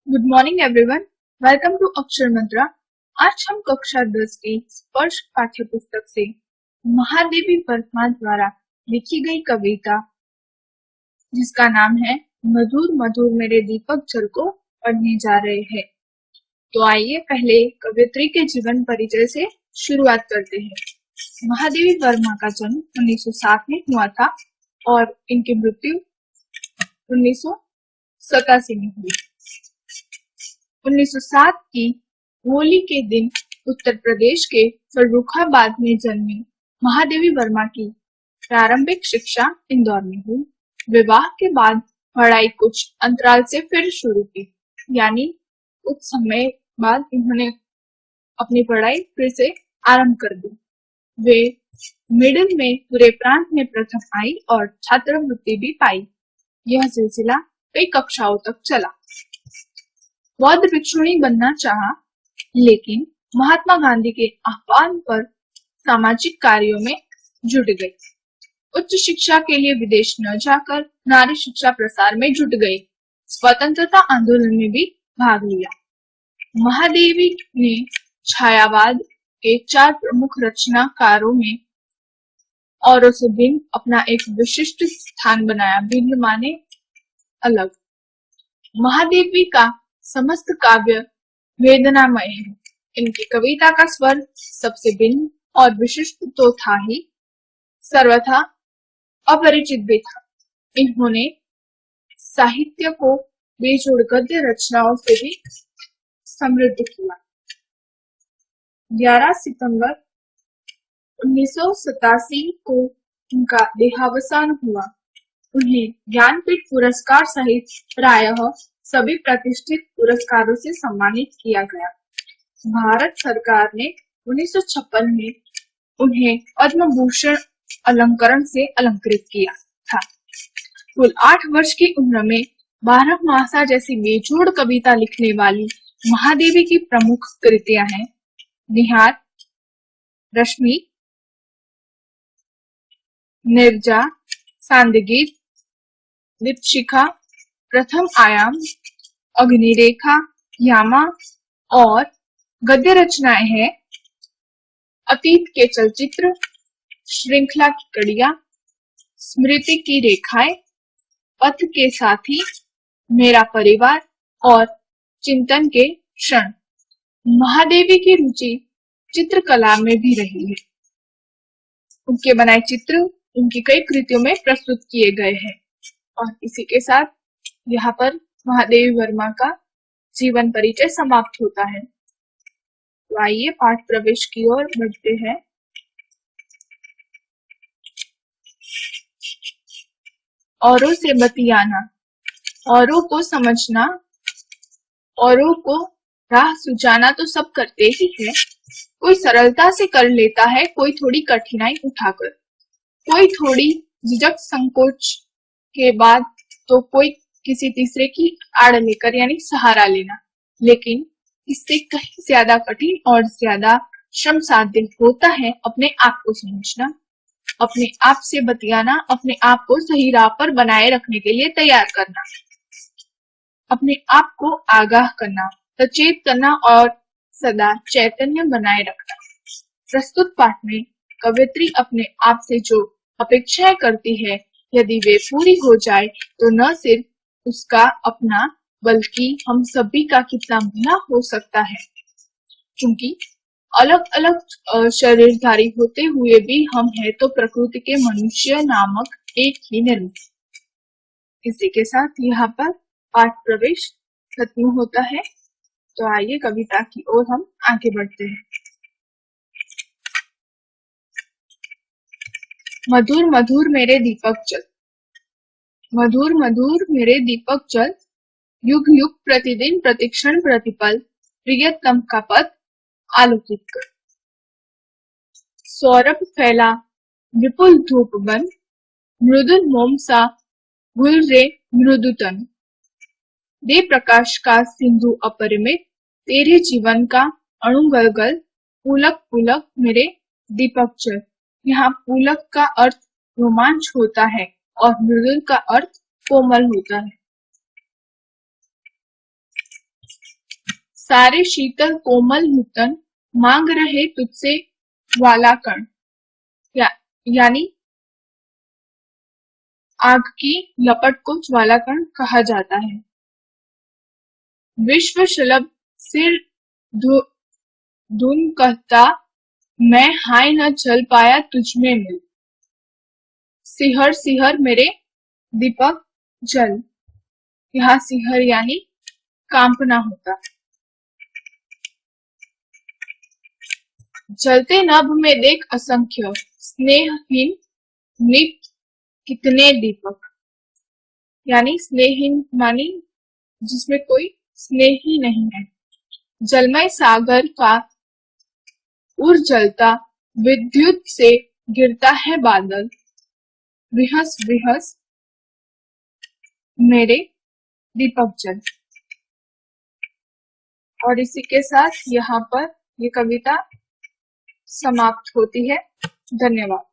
Good morning everyone. Welcome to Akshar Mantra. आज हम कक्षा 10 की स्पर्श पाठ्य पुस्तक से महादेवी वर्मा द्वारा लिखी गई कविता जिसका नाम है मधुर मधुर मेरे दीपक जल को पढ़ने जा रहे हैं। तो आइए पहले कवियत्री के जीवन परिचय से शुरुआत करते हैं। महादेवी वर्मा का जन्म 1907 में हुआ था और इनकी मृत्यु 1987 में हुई। 1907 की होली के दिन उत्तर प्रदेश के फर्रुखाबाद में जन्मी महादेवी वर्मा की प्रारंभिक शिक्षा इंदौर में हुई। विवाह के बाद पढ़ाई कुछ अंतराल से फिर शुरू की, यानी कुछ समय बाद इन्होंने अपनी पढ़ाई फिर से आरंभ कर दी। वे मिडिल में पूरे प्रांत में प्रथम आई और छात्रवृत्ति भी पाई। यह सिलसिला कई कक्षाओं तक चला। बौद्ध भिक्षुणी बनना चाहा, लेकिन महात्मा गांधी के आह्वान पर सामाजिक कार्यों में जुट गई। उच्च शिक्षा के लिए विदेश न जाकर नारी शिक्षा प्रसार में जुट गई। स्वतंत्रता आंदोलन में भी भाग लिया। महादेवी ने छायावाद के 4 प्रमुख रचनाकारों में औरों से भिन्न अपना एक विशिष्ट स्थान बनाया। भिन्न माने अलग। महादेवी का समस्त काव्य वेदनामय है। इनकी कविता का स्वर सबसे भिन्न और विशिष्ट तो था ही, सर्वथा अपरिचित भी था। इन्होंने साहित्य को बेजोड़ गद्य रचनाओं से भी समृद्ध किया। 11 सितंबर 1987 को उनका देहावसान हुआ। उन्हें ज्ञानपीठ पुरस्कार सहित प्रायः सभी प्रतिष्ठित पुरस्कारों से सम्मानित किया गया। भारत सरकार ने 1956 में उन्हें पद्म भूषण अलंकरण से अलंकृत किया था। कुल 8 वर्ष की उम्र में 12 मासा जैसी बेजोड़ कविता लिखने वाली महादेवी की प्रमुख कृतियां हैं निहार, रश्मि, निर्जा, सांदगीत, दीपशिखा, प्रथम आयाम, अग्निरेखा, यामा और गद्य रचनाएं हैं अतीत के चलचित्र, श्रृंखला की कड़ियां, स्मृति की रेखाएं, पथ के साथी, मेरा परिवार और चिंतन के क्षण। महादेवी की रुचि चित्रकला में भी रही है। उनके बनाए चित्र उनकी कई कृतियों में प्रस्तुत किए गए हैं। और इसी के साथ यहाँ पर महादेवी वर्मा का जीवन परिचय समाप्त होता है। तो आइए पाठ प्रवेश की ओर बढ़ते हैं। औरों से बतियाना, औरों को समझना, औरों को राह सुझाना तो सब करते ही है। कोई सरलता से कर लेता है, कोई थोड़ी कठिनाई उठाकर, कोई थोड़ी झिझक संकोच के बाद, तो कोई किसी तीसरे की आड़ लेकर, यानी सहारा लेना। लेकिन इससे कहीं ज्यादा कठिन और ज्यादा श्रम साध्य होता है अपने आप को समझना, अपने आप से बतियाना, अपने आप को सही राह पर बनाए रखने के लिए तैयार करना, अपने आप को आगाह करना, सचेत करना और सदा चैतन्य बनाए रखना। प्रस्तुत पाठ में कवियत्री अपने आप से जो अपेक्षाएं करती है, यदि वे पूरी हो जाए तो न सिर्फ उसका अपना बल्कि हम सभी का कितना भला हो सकता है। क्योंकि अलग अलग शरीरधारी होते हुए भी हम हैं तो प्रकृति के मनुष्य नामक एक ही निर्मित। इसी के साथ यहाँ पर पाठ प्रवेश खत्म होता है। तो आइए कविता की ओर हम आगे बढ़ते हैं। मधुर मधुर मेरे दीपक जल, मधुर मधुर मेरे दीपक जल, युग युग प्रतिदिन प्रतिक्षण प्रतिपल, प्रियतम का पथ आलोकित कर। सौरभ फैला विपुल धूप बन, मृदुल मोम सा गुल रे मृदु तन, दे प्रकाश का सिंधु अपरिमित, तेरे जीवन का अणुगलगल, पुलक पुलक मेरे दीपक जल। यहाँ पुलक का अर्थ रोमांच होता है और मृदुल का अर्थ कोमल होता है। सारे शीतल कोमल नूतन मांग रहे तुझसे वाला कण, यानी आग की लपट को ज्वालाकण कहा जाता है। विश्व शलभ सिर धुन कहता, मैं हाय न चल पाया तुझमें मिल, सिहर सिहर मेरे दीपक जल। यहाँ सिहर यानी कांपना होता। जलते नभ में देख असंख्य, स्नेहहीन नित कितने दीपक, यानी स्नेहहीन मानी जिसमें कोई स्नेह ही नहीं है। जलमय सागर का उर जलता, विद्युत से गिरता है बादल, विहस विहस मेरे दीपक जल। और इसी के साथ यहाँ पर ये कविता समाप्त होती है। धन्यवाद।